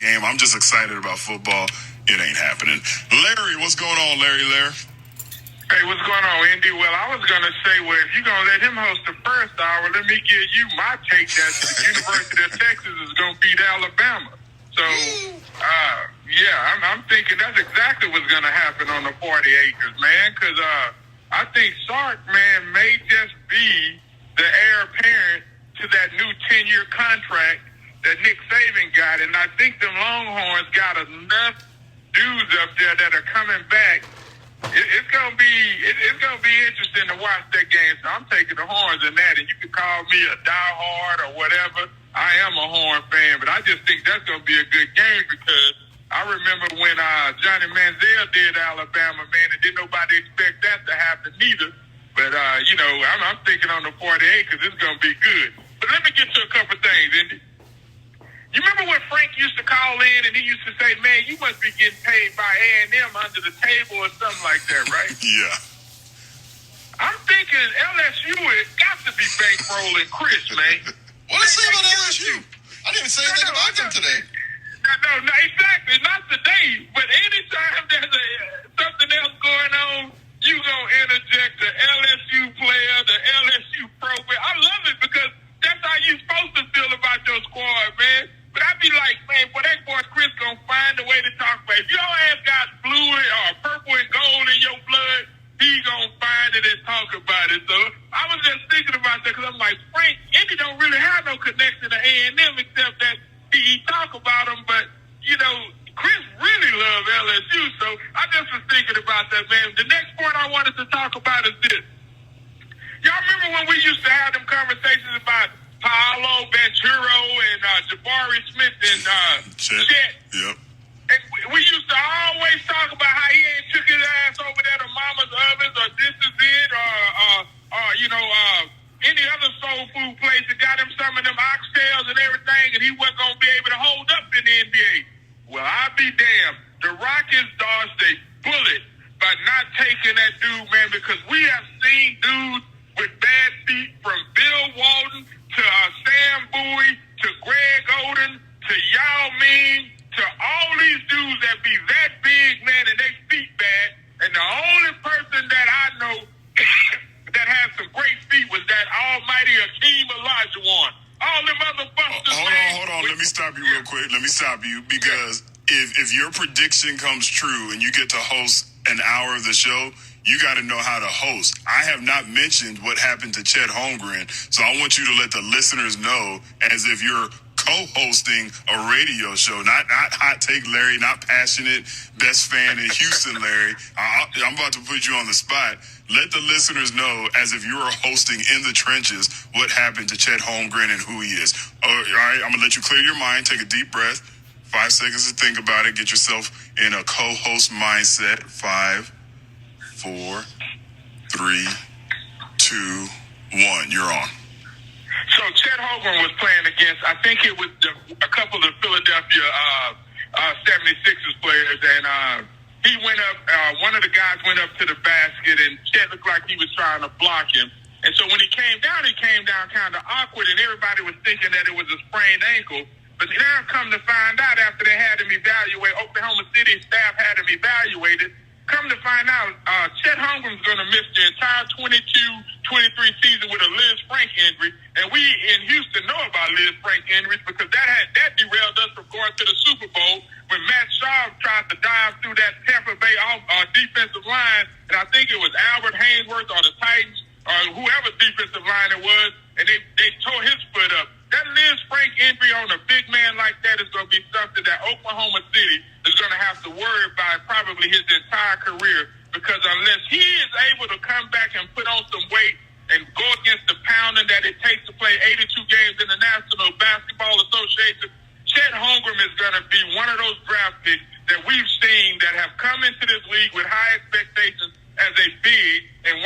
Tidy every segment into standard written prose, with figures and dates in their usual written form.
game. I'm just excited about football. It ain't happening. Larry, what's going on, Larry? Hey, what's going on, Andy? Well, I was going to say, well, if you're going to let him host the first hour, let me give you my take that the University of Texas is going to beat Alabama. So, I'm thinking that's exactly what's going to happen on the 40 acres, man, because I think Sark, man, may just be the heir apparent to that new 10-year contract that Nick Saban got, and I think the Longhorns got enough dudes up there that are coming back. It's gonna be interesting to watch that game. So I'm taking the Horns in that, and you can call me a diehard or whatever. I am a Horn fan, but I just think that's gonna be a good game because I remember when Johnny Manziel did Alabama, man, and didn't nobody expect that to happen neither. But I'm thinking on the 48 because it's gonna be good. But let me get to a couple things, Indy. You remember when Frank used to call in and he used to say, man, you must be getting paid by A&M under the table or something like that, right? Yeah. I'm thinking LSU has got to be bankrolling Chris, man. What did he say about LSU? I didn't even say anything about them today. No, exactly. Not today. But anytime there's something else going on, you going to interject the LSU player, the LSU program. I love it because that's how you're supposed to feel about your squad, man. But I be like, man, boy, that boy Chris gonna find a way to talk about it. If your ass got blue or purple and gold in your blood, he gonna find it and talk about it. So I was just thinking about that because I'm like, Frank, Indy don't really have no connection to A&M except that he talk about them. But, Chris really love LSU. So I just was thinking about that, man. The next point I wanted to talk about is this. Y'all remember when we used to have them conversations about Paolo Banchero and Jabari Smith and Chet? Yep. And we used to always talk about how he ain't took his ass over there to Mama's Ovens or This Is It or any other soul food place that got him some of them oxtails and everything, and he wasn't going to be able to hold up in the NBA. Well, I'll be damned. The Rockets dodged a bullet by not taking that dude, man, because we have seen dudes with bad feet from Bill Walton to Sam Bowie to Greg Oden to Yao Ming to all these dudes that be that big, man, and they feet bad. And the only person that I know that has some great feet was that almighty Akeem Olajuwon. All them other busters. Hold on. Let me stop you real quick. Let me stop you because if your prediction comes true and you get to host an hour of the show, you got to know how to host. I have not mentioned what happened to Chet Holmgren, so I want you to let the listeners know as if you're co-hosting a radio show, not hot take Larry, not passionate best fan in Houston Larry. I'm about to put you on the spot. Let the listeners know as if you were hosting in the trenches what happened to Chet Holmgren and who he is. All right, I'm going to let you clear your mind, take a deep breath, 5 seconds to think about it, get yourself in a co-host mindset. 5, 4, 3, 2, 1. You're on. So Chet Holmgren was playing against, I think it was a couple of Philadelphia 76ers players, and he went up, one of the guys went up to the basket, and Chet looked like he was trying to block him. And so when he came down kind of awkward, and everybody was thinking that it was a sprained ankle. But now come to find out after they had him evaluated, Oklahoma City staff had him evaluated, come to find out, Chet Holmgren's going to miss the entire 22-23 season with a Liz Frank injury. And we in Houston know about Liz Frank injuries because that derailed us from going to the Super Bowl when Matt Schaub tried to dive through that Tampa Bay defensive line. And I think it was Albert Haynesworth or the Titans or whoever defensive line it was, and they tore his foot up. That Liz Frank injury on a big man like that is going to be something that Oklahoma City is going to have to worry about probably his entire career, because unless he is able to come back and put on some weight and go against the pounding that it takes to play 82 games in the National Basketball Association, Chet Holmgren is going to be one of those draft picks that we've seen that have come into this league with high expectations as a big and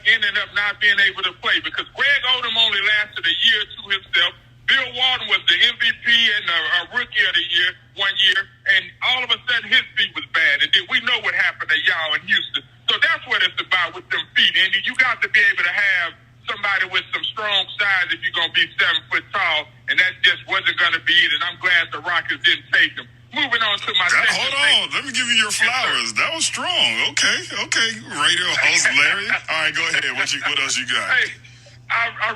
ending up not being able to play, because Greg Odom only lasted a year to himself. Bill Walton was the MVP and Rookie of the Year 1 year, and all of a sudden his feet was bad. And then we know what happened to y'all in Houston. So that's what it's about with them feet, Andy. You got to be able to have somebody with some strong size if you're going to be 7 foot tall, and that just wasn't going to be it. And I'm glad the Rockets didn't take him. your flowers. That was strong. Okay. Radio host Larry. All right, go ahead. What else you got? Hey,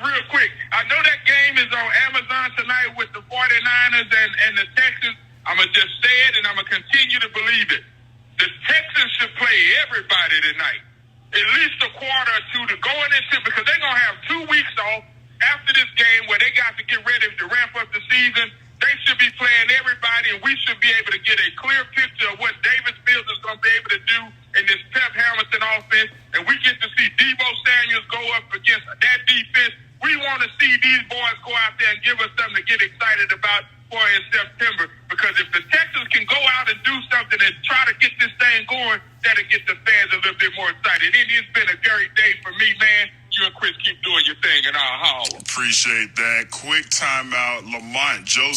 real quick. I know that game is on Amazon tonight with the 49ers and the Texans. I'm going to just say it, and I'm going to continue to believe it. The Texans should play everybody tonight. At least a quarter or two to go into, because they're going to have 2 weeks off after this game where they got to get ready to ramp up the season. They should be playing everybody, and we should be able to get a clear picture of what Davis Mills is going to be able to do in this Pep Hamilton offense, and we get to see Deebo Samuels go up against that defense. We want to see these boys go out there and give us something to get excited about for in September, because if the Texans can go out and do something and try to get this thing going, that'll get the fans a little bit more excited. It's been a great day for me, man. You and Chris keep doing your thing in our hall. Appreciate that. Quick timeout. Lamont Joseph.